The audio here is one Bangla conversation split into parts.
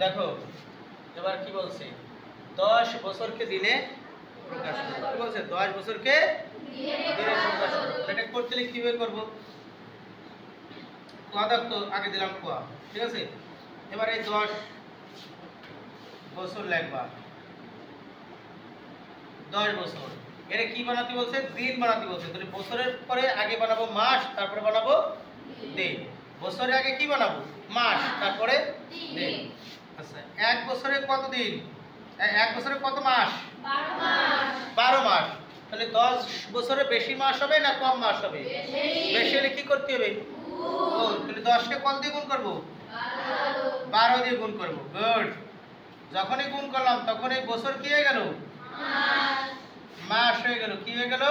দেখো এবার কি বলছে 10 বছরকে দিনে প্রকাশ করো। কি বলছে 10 বছরকে দিনে প্রকাশ করো। এটা করতে হলে কিভাবে করব? কোয়া দেখো আগে দিলাম কোয়া, ঠিক আছে। এবার এই 10 বছর লিখবা, 10 বছর এর কি বানাতে বলছে? দিন বানাতে বলছে। তাহলে বছরের পরে আগে বানাবো মাস, তারপরে বানাবো দিন। বছরের আগে কি বানাবো? মাস, তারপরে দিন। আচ্ছা, এক বছরে কত দিন? এক বছরে কত মাস? 12 মাস। তাহলে 10 বছরে বেশি মাস হবে না কম মাস হবে? বেশি হলে কি করতে হবে? গুণ। তাহলে 10 কে কত দিয়ে গুণ করব? 12 দিয়ে গুণ করব। গুড। যখনই গুণ করলাম তখন এই বছর কি হয়ে গেল? মাস হয়ে গেল। কি হয়ে গেল?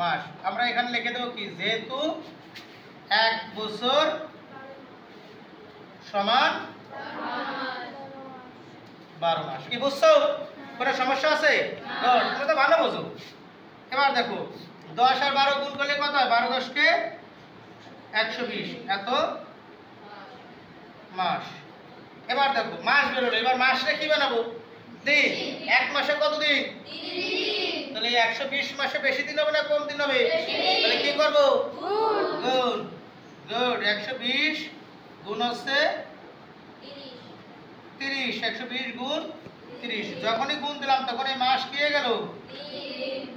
মাস। আমরা এখানে লিখে দেব কি? যেহেতু 1 বছর সমান 12 মাস। কি বুঝছো? কোনো সমস্যা আছে? গুড, তুমি তো ভালো বুঝো। এবার দেখো 10 আর 12 গুণ করলে কত হয়? 12 10 কে 120, এত মাস। এবার দেখো মাস বেরোলো, এবার মাসে কি বানাবো? দিন। এক মাসে কত দিন? 30 দিন। তাহলে 120 মাসে বেশি দিন হবে না কম দিন হবে? তাহলে কি করব? গুণ। গুড। 120 গুণ হচ্ছে 30। 120 গুণ 30। যখনই গুণ দিলাম তখন এই মাস কি হয়ে গেল?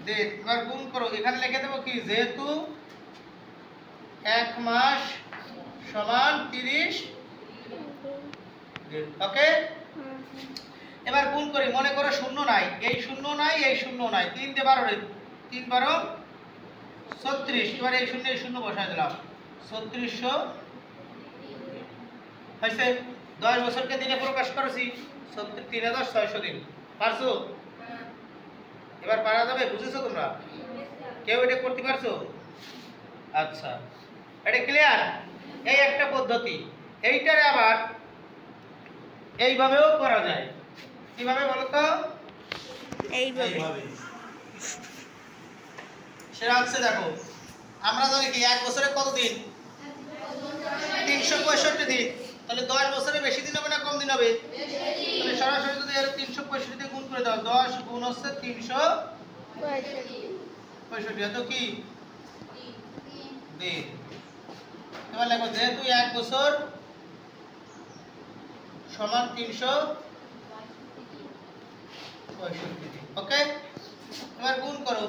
দিন। এবার গুণ করো। এখানে লিখে দেবো কি? যেহেতু 1 মাস সমান 30 দিন। ওকে, এবার গুণ করি। মনে করো শূন্য নাই, এই শূন্য নাই, এই শূন্য নাই। 3 দিয়ে 12 রে 3 12 36। এবার এই শূন্য বসায় দিলাম। 3600 হয়েছে। 10 বছরকে দিনে প্রকাশ করেছি। 3600 দিন। পারছো? এবার পারা যাবে? বুঝেছো তোমরা? কেউ এটা করতে পারছো? আচ্ছা, এটা ক্লিয়ার? এই একটা পদ্ধতি। এইটারে আবার এইভাবেও করা যায়। কিভাবে বলো তো? এইভাবে। সেটা হচ্ছে দেখো, আমরা জানি কি 1 বছরে কত দিন? 365 দিন। তাহলে 10 বছরে বেশি দিন হবে না কম দিন হবে? তাহলে সরাসরি যদি এর 365 দিয়ে গুণ করে দাও, 10 গুণ হচ্ছে 365, এত কি দিন। এবার লেখো যেহেতু 1 বছর সমান 365 দিন। ওকে, এবার গুণ করো।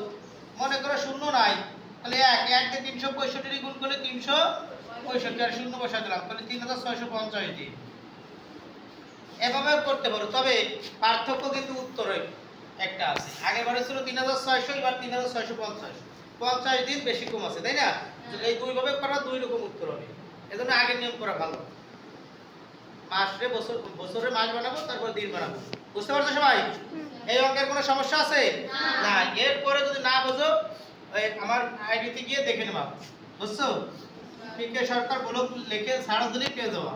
মনে করো শূন্য নাই, তাহলে 1 দিয়ে 365 গুণ করলে 365 আর শূন্য বসা দিলাম, তাহলে 3650 দিন। এভাবে করতে পারো, তবে পার্থক্য কিন্তু উত্তরে একটা আছে। আগেবারে ছিল 3600, এবার 3650। 50 দিন বেশি কম আছে, তাই না? এই দুই ভাবে করা দুই রকম উত্তর হবে। এজন্য আগের নিয়ম করা ভালো। মাসে বছরে মাস বানাবো, তারপর দিন বানাবো। বুঝতে পারছো সবাই? এই অঙ্কের কোনো সমস্যা আছে? না। এরপরে যদি না বোঝো আমার আইডিতে গিয়ে দেখে নেবা। বুঝছো? পিকে সরকার ব্লগ লিখে ছাড়া দিলেই পেয়ে যাওয়া।